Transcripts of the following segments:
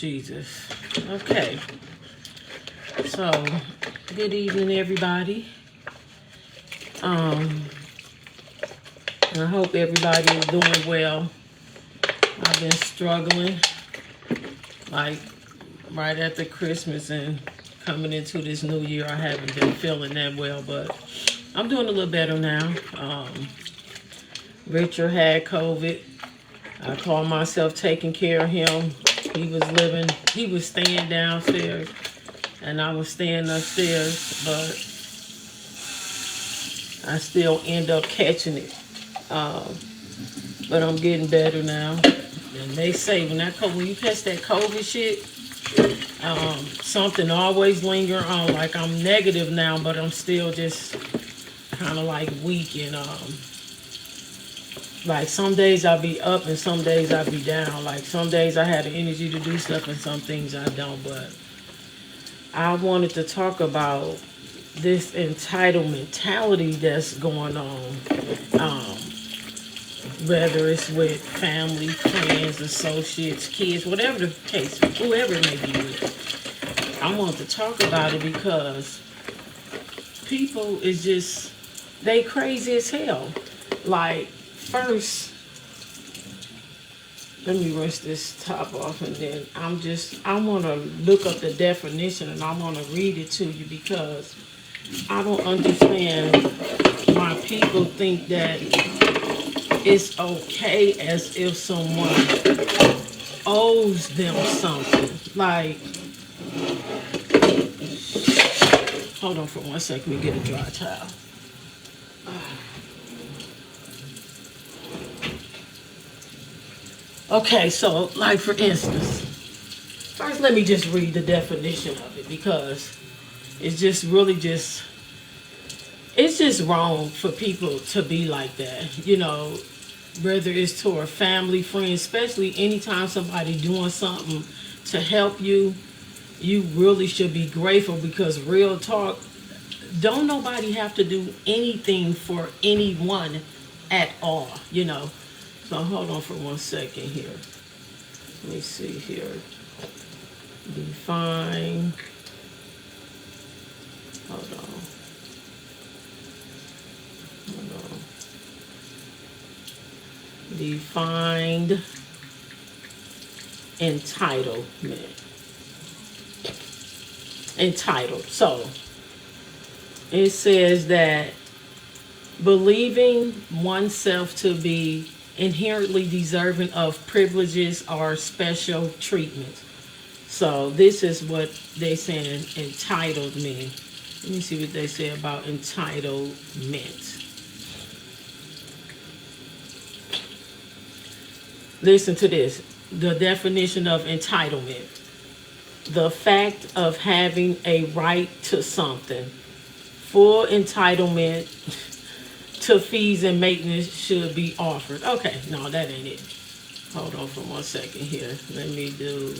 Jesus. Okay. So, good evening, everybody. I hope everybody is doing well. I've been struggling, like, right after Christmas and coming into this new year. I haven't been feeling that well, but I'm doing a little better now. Richard had COVID. I called myself taking care of him. He was staying downstairs and I was staying upstairs, but I still end up catching it. But I'm getting better now. And they say when you catch that COVID shit, something always linger on. Like, I'm negative now, but I'm still just kind of like weak, and like some days I'll be up and some days I'll be down. Like some days I have the energy to do stuff and some things I don't. But I wanted to talk about this entitled mentality that's going on. Whether it's with family, friends, associates, kids, whatever the case, whoever it may be with. I want to talk about it because people is just, they crazy as hell. Like, first, let me rinse this top off, and then I want to look up the definition and I want to read it to you because I don't understand why people think that it's okay as if someone owes them something. Like, hold on for 1 second, let me get a dry towel. Okay, so like for instance, first let me just read the definition of it because it's just really just, it's just wrong for people to be like that, you know, whether it's to a family, friend, especially anytime somebody doing something to help you, you really should be grateful because real talk, don't nobody have to do anything for anyone at all, you know. So hold on for 1 second here. Let me see here. Define. Hold on. Defined entitlement. Entitled. So it says that believing oneself to be inherently deserving of privileges or special treatment. So this is what they saying entitled mean. Let me see what they say about entitlement. Listen to this. The definition of entitlement. The fact of having a right to something. Full entitlement to fees and maintenance should be offered. Okay, no, that ain't it. Hold on for 1 second here. Let me do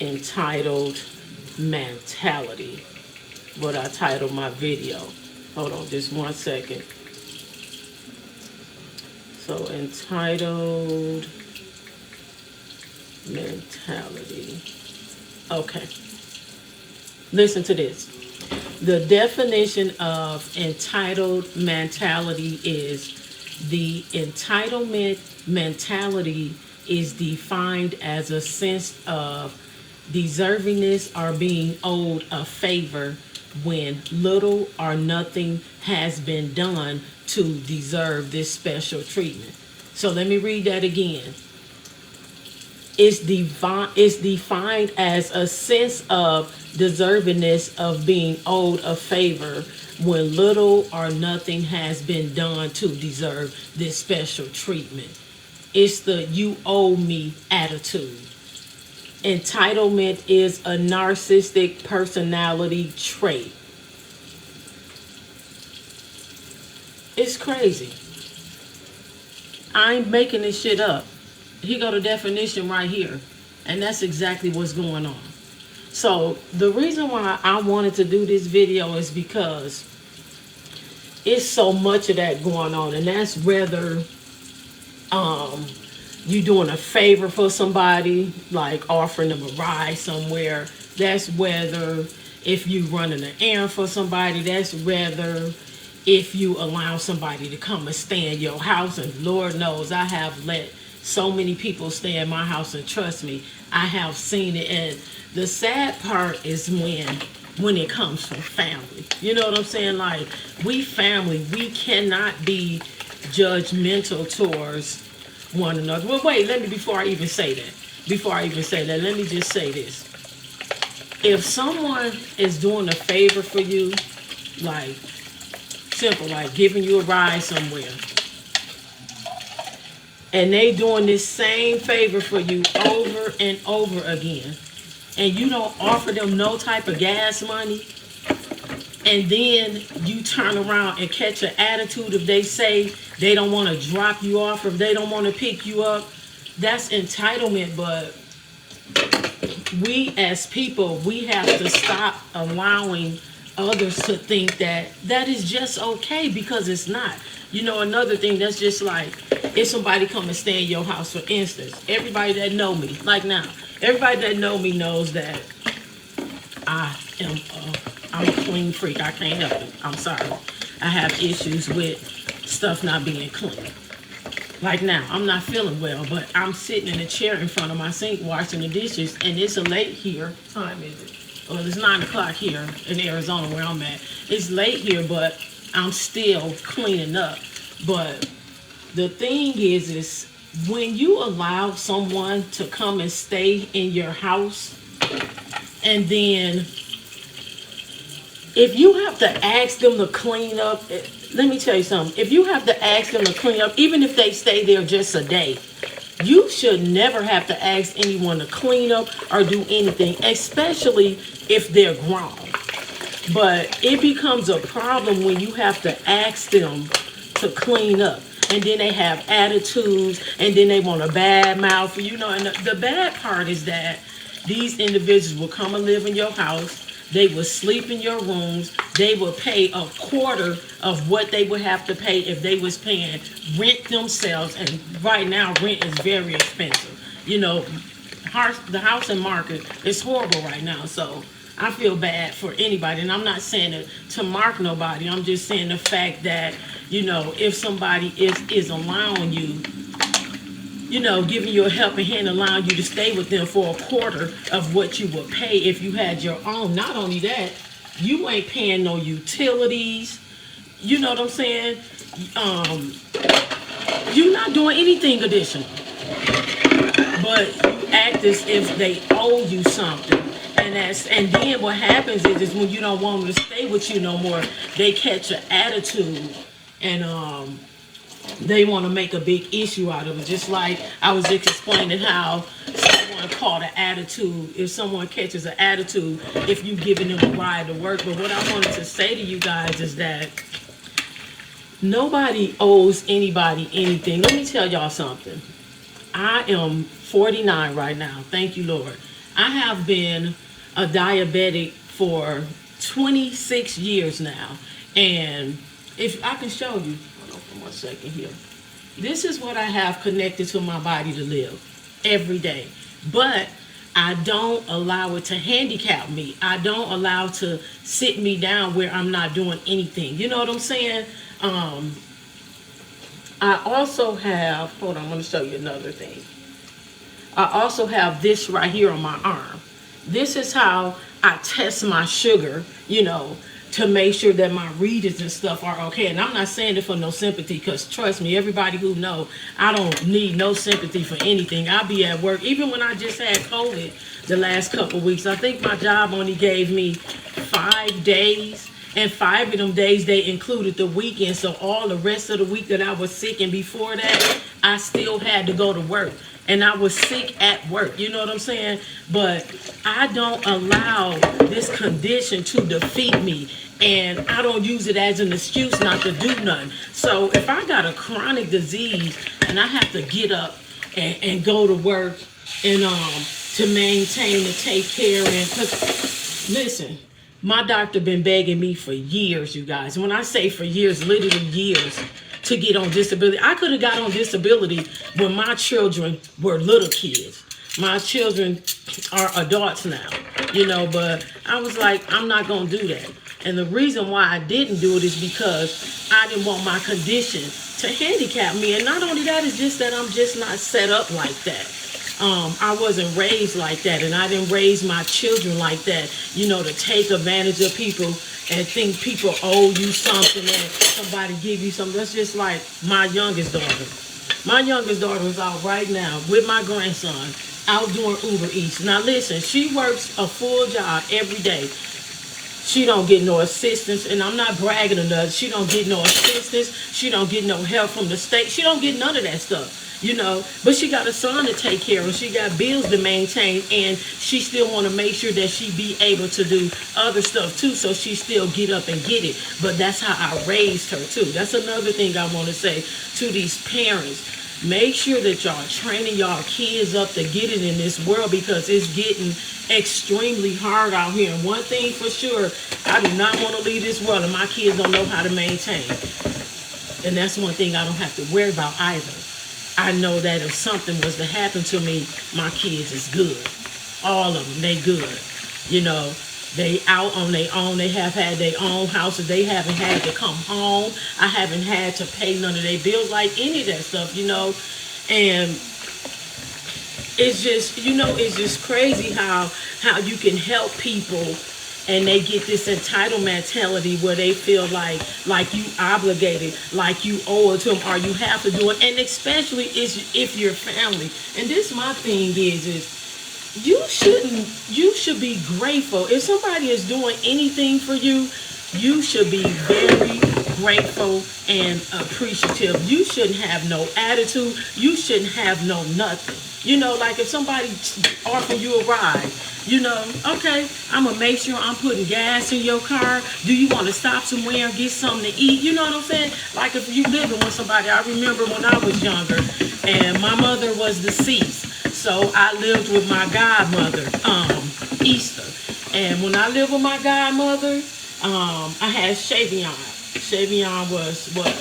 entitled mentality. What I titled my video. Hold on just 1 second. So entitled mentality. Okay. Listen to this. The definition of entitled mentality is the entitlement mentality is defined as a sense of deservingness or being owed a favor when little or nothing has been done to deserve this special treatment. So let me read that again. It's defined as a sense of deservingness of being owed a favor when little or nothing has been done to deserve this special treatment. It's the you owe me attitude. Entitlement is a narcissistic personality trait. It's crazy. I ain't making this shit up. He got a definition right here. And that's exactly what's going on. So the reason why I wanted to do this video is because it's so much of that going on. And that's whether you doing a favor for somebody, like offering them a ride somewhere. That's whether if you running an errand for somebody. That's whether if you allow somebody to come and stay in your house. And Lord knows I have let so many people stay in my house, and trust me, I have seen it. And the sad part is when it comes from family. You know what I'm saying? Like, we family, we cannot be judgmental towards one another. Well, wait, before I even say that, let me just say this. If someone is doing a favor for you, like simple, like giving you a ride somewhere, and they doing this same favor for you over and over again, and you don't offer them no type of gas money, and then you turn around and catch an attitude if they say they don't want to drop you off, or if they don't want to pick you up, that's entitlement. But we as people, we have to stop allowing others to think that that is just okay, because it's not. You know, another thing that's just like, if somebody come and stay in your house, for instance, everybody that know me, like now, everybody that know me knows that I'm a clean freak. I can't help it. I'm sorry. I have issues with stuff not being clean. Like now, I'm not feeling well, but I'm sitting in a chair in front of my sink washing the dishes, and it's late here. What time is it? Well, it's 9 o'clock here in Arizona where I'm at. It's late here, but I'm still cleaning up. But the thing is when you allow someone to come and stay in your house, and then if you have to ask them to clean up, let me tell you something. If you have to ask them to clean up, even if they stay there just a day, you should never have to ask anyone to clean up or do anything, especially if they're grown. But it becomes a problem when you have to ask them to clean up, and then they have attitudes, and then they want a bad mouth. You know, and the bad part is that these individuals will come and live in your house. They will sleep in your rooms. They will pay a quarter of what they would have to pay if they was paying rent themselves. And right now, rent is very expensive. You know, the housing market is horrible right now. So I feel bad for anybody. And I'm not saying it to mark nobody. I'm just saying the fact that, you know, if somebody is allowing you, you know, giving you a helping hand, allowing you to stay with them for a quarter of what you would pay if you had your own. Not only that, you ain't paying no utilities. You know what I'm saying? You're not doing anything additional. But you act as if they owe you something. And then what happens is when you don't want them to stay with you no more, they catch an attitude, and they want to make a big issue out of it. Just like I was just explaining how someone caught an attitude, if someone catches an attitude, if you giving them a ride to work. But what I wanted to say to you guys is that nobody owes anybody anything. Let me tell y'all something. I am 49 right now. Thank you, Lord. I have been a diabetic for 26 years now. And if I can show you, hold on for 1 second here. This is what I have connected to my body to live every day. But I don't allow it to handicap me. I don't allow it to sit me down where I'm not doing anything. You know what I'm saying? I also have, hold on, I'm going to show you another thing. I also have this right here on my arm. This is how I test my sugar, you know, to make sure that my readings and stuff are okay. And I'm not saying it for no sympathy, because trust me, everybody who know, I don't need no sympathy for anything. I'll be at work. Even when I just had COVID the last couple of weeks, I think my job only gave me 5 days. And 5 of them days, they included the weekend. So all the rest of the week that I was sick, and before that, I still had to go to work. And I was sick at work, you know what I'm saying? But I don't allow this condition to defeat me. And I don't use it as an excuse not to do nothing. So if I got a chronic disease and I have to get up and go to work and to maintain, to take care, and listen, my doctor been begging me for years, you guys. When I say for years, literally years, to get on disability. I could have got on disability when my children were little kids. My children are adults now, but I was like, I'm not going to do that. And the reason why I didn't do it is because I didn't want my condition to handicap me. And not only that, it's just that I'm just not set up like that. I wasn't raised like that, and I didn't raise my children like that, to take advantage of people and think people owe you something and somebody give you something. That's just like my youngest daughter. My youngest daughter is out right now with my grandson out doing Uber Eats. Now listen, she works a full job every day. She don't get no assistance, and I'm not bragging or nothing. She don't get no assistance. She don't get no help from the state. She don't get none of that stuff. But she got a son to take care of. She got bills to maintain, and she still want to make sure that she be able to do other stuff too, so she still get up and get it. But that's how I raised her too. That's another thing I want to say to these parents. Make sure that y'all training y'all kids up to get it in this world, because it's getting extremely hard out here. And one thing for sure, I do not want to leave this world and my kids don't know how to maintain. And that's one thing I don't have to worry about either. I know that if something was to happen to me, my kids is good. All of them, they good. They out on their own. They have had their own houses. They haven't had to come home. I haven't had to pay none of their bills, like any of that stuff, And it's just, it's just crazy how you can help people and they get this entitled mentality where they feel like you obligated, like you owe it to them, or you have to do it. And especially if you're family. And this my thing is you should be grateful. If somebody is doing anything for you, you should be very grateful and appreciative. You shouldn't have no attitude. You shouldn't have no nothing. Like if somebody offer you a ride, okay, I'm going to make sure I'm putting gas in your car. Do you want to stop somewhere and get something to eat? You know what I'm saying? Like if you living with somebody. I remember when I was younger and my mother was deceased. So I lived with my godmother, Easter. And when I lived with my godmother, I had Shavion. Shavion was what?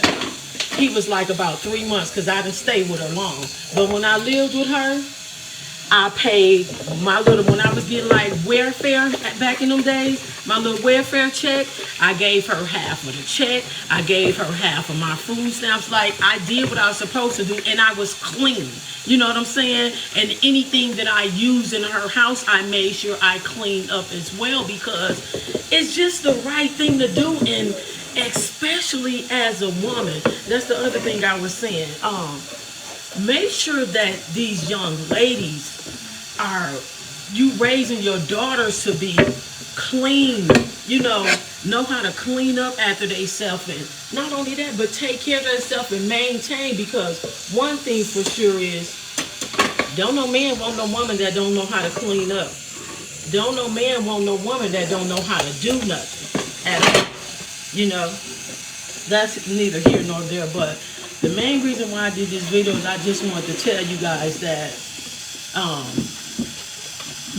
He was like about 3 months because I didn't stay with her long. But when I lived with her, I paid when I was getting like welfare back in them days, my little welfare check, I gave her half of the check. I gave her half of my food stamps. Like I did what I was supposed to do, and I was clean. You know what I'm saying? And anything that I used in her house, I made sure I cleaned up as well, because it's just the right thing to do, and especially as a woman. That's the other thing I was saying. Make sure that these young ladies you raising your daughters to be clean, know how to clean up after themselves, and not only that, but take care of themselves and maintain, because one thing for sure is, don't no man want no woman that don't know how to clean up. Don't no man want no woman that don't know how to do nothing at all. That's neither here nor there, but the main reason why I did this video is I just wanted to tell you guys that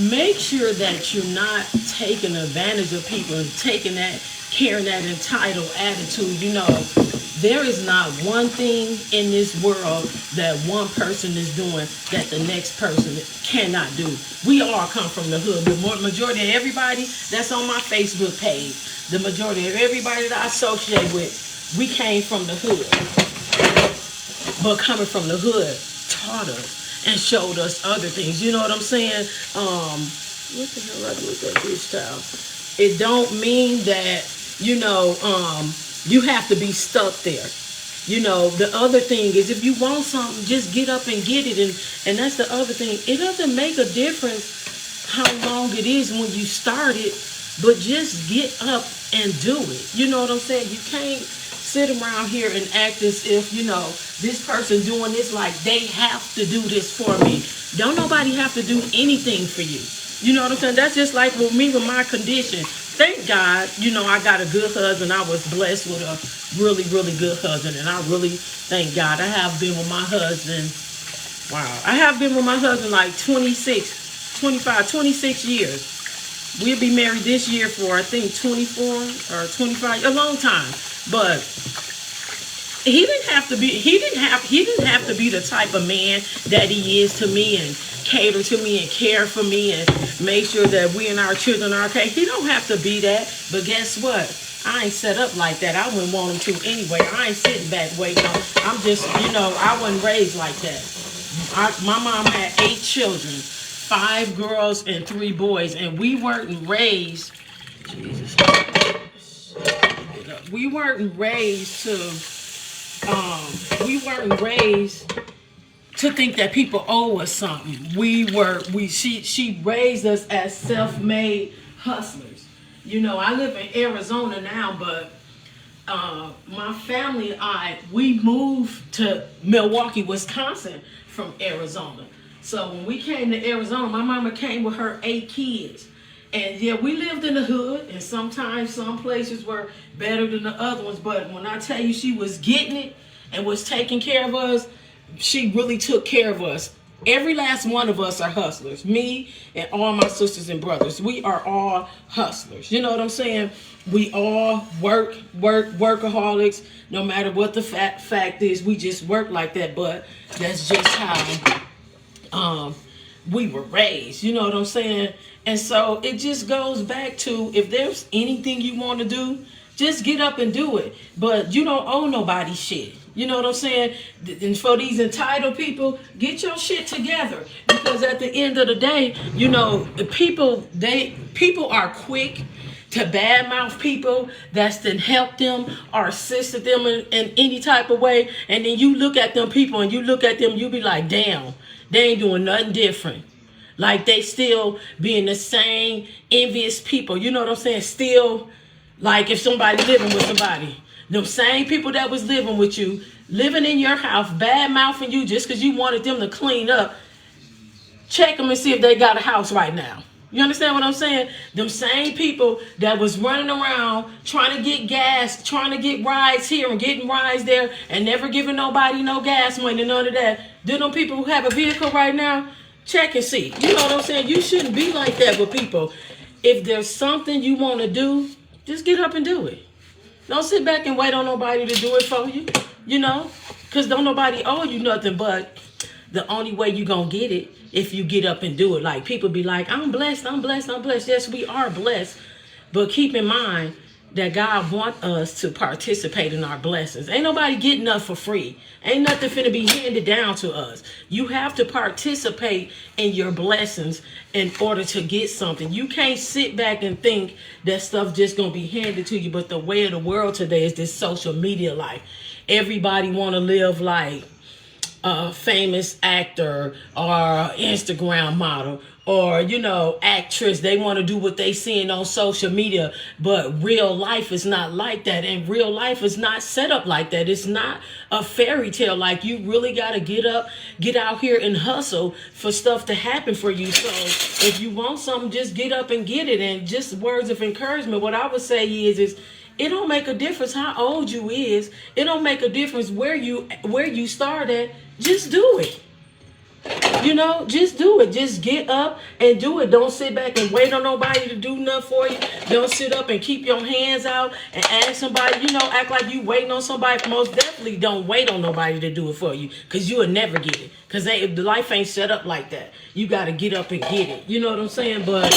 make sure that you're not taking advantage of people and carrying that entitled attitude. There is not one thing in this world that one person is doing that the next person cannot do. We all come from the hood. The majority of everybody that's on my Facebook page, the majority of everybody that I associate with, we came from the hood. But coming from the hood taught us and showed us other things. You know what I'm saying? What the hell I do with that dish towel? It don't mean that, you have to be stuck there. The other thing is, if you want something, just get up and get it. And that's the other thing. It doesn't make a difference how long it is when you start it, but just get up and do it. You know what I'm saying? You can't sit around here and act as if, this person doing this, like they have to do this for me. Don't nobody have to do anything for you. You know what I'm saying? That's just like with me with my condition. Thank God, I got a good husband. I was blessed with a really, really good husband. And I really thank God. I have been with my husband. Wow. I have been with my husband like 26 years. We'll be married this year for, I think, 24 or 25, a long time. But He didn't have to be the type of man that he is to me and cater to me and care for me and make sure that we and our children are okay. He don't have to be that. But guess what? I ain't set up like that. I wouldn't want him to anyway. I ain't sitting back waiting on. I'm just, I wasn't raised like that. My mom had 8 children, 5 girls and 3 boys, and we weren't raised. Jesus. We weren't raised to. We weren't raised to think that people owe us something. She raised us as self-made hustlers. I live in Arizona now, but my family and we moved to Milwaukee, Wisconsin from Arizona. So when we came to Arizona, my mama came with her 8 kids. And yeah, we lived in the hood, and sometimes some places were better than the other ones. But when I tell you she was getting it and was taking care of us, she really took care of us. Every last one of us are hustlers. Me and all my sisters and brothers. We are all hustlers. You know what I'm saying? We all workaholics. No matter what the fact is, we just work like that. But that's just how we were raised. You know what I'm saying? And so it just goes back to, if there's anything you want to do, just get up and do it. But you don't owe nobody shit. You know what I'm saying? And for these entitled people, get your shit together. Because at the end of the day, people are quick to badmouth people that's then helped them or assisted them in any type of way. And then you look at them people and you be like, damn, they ain't doing nothing different. Like they still being the same envious people. You know what I'm saying? Still, like if somebody living with somebody, them same people that was living with you, living in your house, bad mouthing you just because you wanted them to clean up. Check them and see if they got a house right now. You understand what I'm saying? Them same people that was running around trying to get gas, trying to get rides here and getting rides there and never giving nobody no gas money, none of that. Do them people who have a vehicle right now? Check and see. You know what I'm saying? You shouldn't be like that with people. If there's something you want to do, just get up and do it. Don't sit back and wait on nobody to do it for you, because don't nobody owe you nothing, but the only way you going to get it if you get up and do it. Like people be like, I'm blessed. Yes, we are blessed. But keep in mind that God wants us to participate in our blessings. Ain't nobody getting up for free. Ain't nothing finna be handed down to us. You have to participate in your blessings in order to get something. You can't sit back and think that stuff just gonna be handed to you. But the way of the world today is this social media life. Everybody wanna live like a famous actor or Instagram model or, actress. They want to do what they seeing on social media, but real life is not like that. And real life is not set up like that. It's not a fairy tale. Like you really got to get out here and hustle for stuff to happen for you. So if you want something, just get up and get it. And just words of encouragement. What I would say is it don't make a difference how old you is. It don't make a difference where you start at. Just do it. Just do it. Just get up and do it. Don't sit back and wait on nobody to do nothing for you. Don't sit up and keep your hands out and ask somebody, act like you waiting on somebody. Most definitely don't wait on nobody to do it for you, because you will never get it. Because the life ain't set up like that. You got to get up and get it. You know what I'm saying? But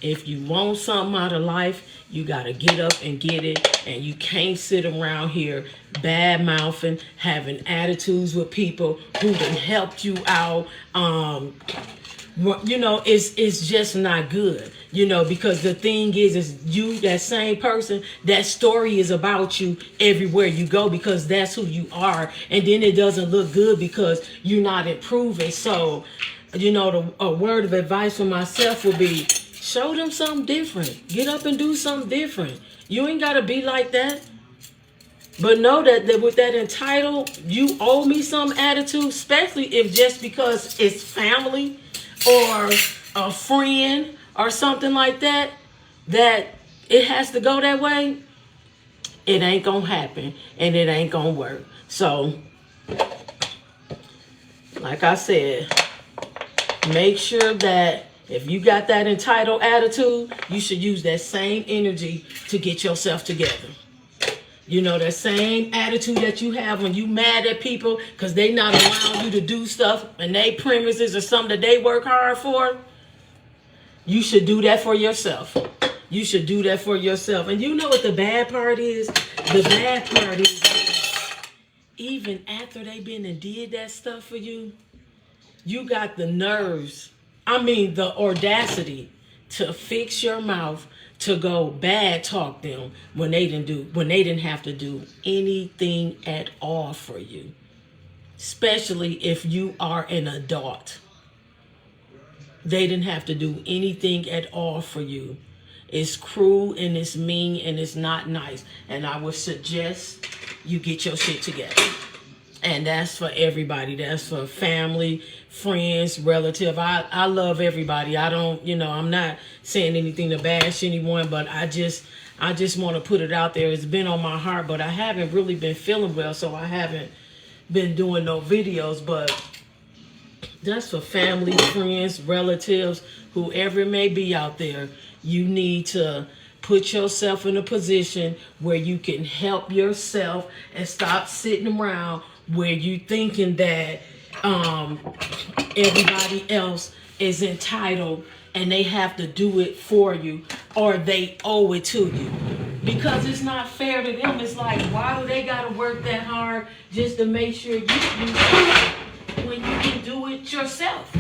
if you want something out of life, you got to get up and get it. And you can't sit around here bad mouthing, having attitudes with people who done helped you out. It's just not good, because the thing is you, that same person, that story is about you everywhere you go, because that's who you are. And then it doesn't look good because you're not improving. So, a word of advice for myself would be, show them something different. Get up and do something different. You ain't got to be like that. But know that with that entitled, you owe me some attitude, especially if just because it's family or a friend or something like that it has to go that way. It ain't going to happen and it ain't going to work. So, like I said, make sure that if you got that entitled attitude, you should use that same energy to get yourself together. You know, that same attitude that you have when you mad at people because they not allowing you to do stuff and they premises or something that they work hard for. You should do that for yourself. You should do that for yourself. And you know what the bad part is? The bad part is even after they been and did that stuff for you, you got the nerves, the audacity to fix your mouth to go bad talk them when they didn't have to do anything at all for you. Especially if you are an adult. They didn't have to do anything at all for you. It's cruel and it's mean and it's not nice. And I would suggest you get your shit together. And that's for everybody. That's for family, friends, relative. I love everybody. I don't, I'm not saying anything to bash anyone, but I just want to put it out there. It's been on my heart, but I haven't really been feeling well, so I haven't been doing no videos. But that's for family, friends, relatives, whoever it may be out there. You need to put yourself in a position where you can help yourself and stop sitting around where you thinking that everybody else is entitled and they have to do it for you or they owe it to you. Because it's not fair to them. It's like, why do they got to work that hard just to make sure you do it when you can do it yourself?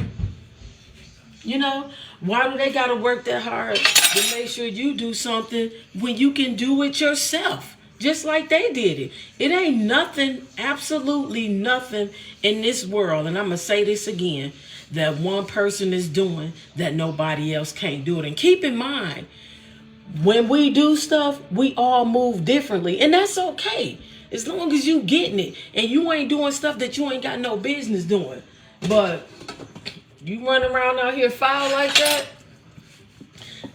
Why do they got to work that hard to make sure you do something when you can do it yourself? Just like they did it. It ain't nothing, absolutely nothing in this world, and I'm going to say this again, that one person is doing that nobody else can't do it. And keep in mind, when we do stuff, we all move differently, and that's okay. As long as you getting it, and you ain't doing stuff that you ain't got no business doing. But you run around out here foul like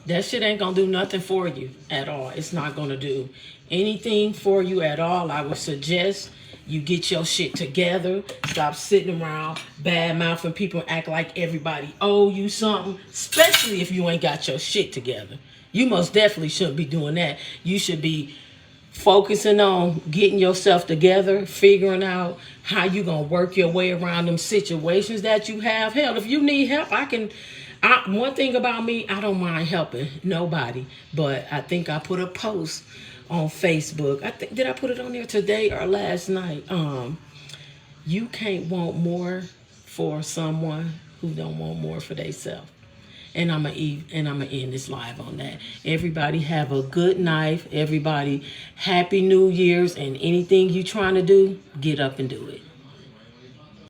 that shit ain't gonna do nothing for you at all. It's not gonna do anything for you at all. I would suggest you get your shit together. Stop sitting around bad-mouthing people and act like everybody owe you something, especially if you ain't got your shit together. You most definitely shouldn't be doing that. You should be focusing on getting yourself together, figuring out how you gonna work your way around them situations that you have. Hell, if you need help, one thing about me, I don't mind helping nobody. But I think I put a post on Facebook. Did I put it on there today or last night? You can't want more for someone who don't want more for themselves. And I'm gonna end this live on that. Everybody have a good night. Everybody, Happy New Year's, and anything you trying to do, get up and do it.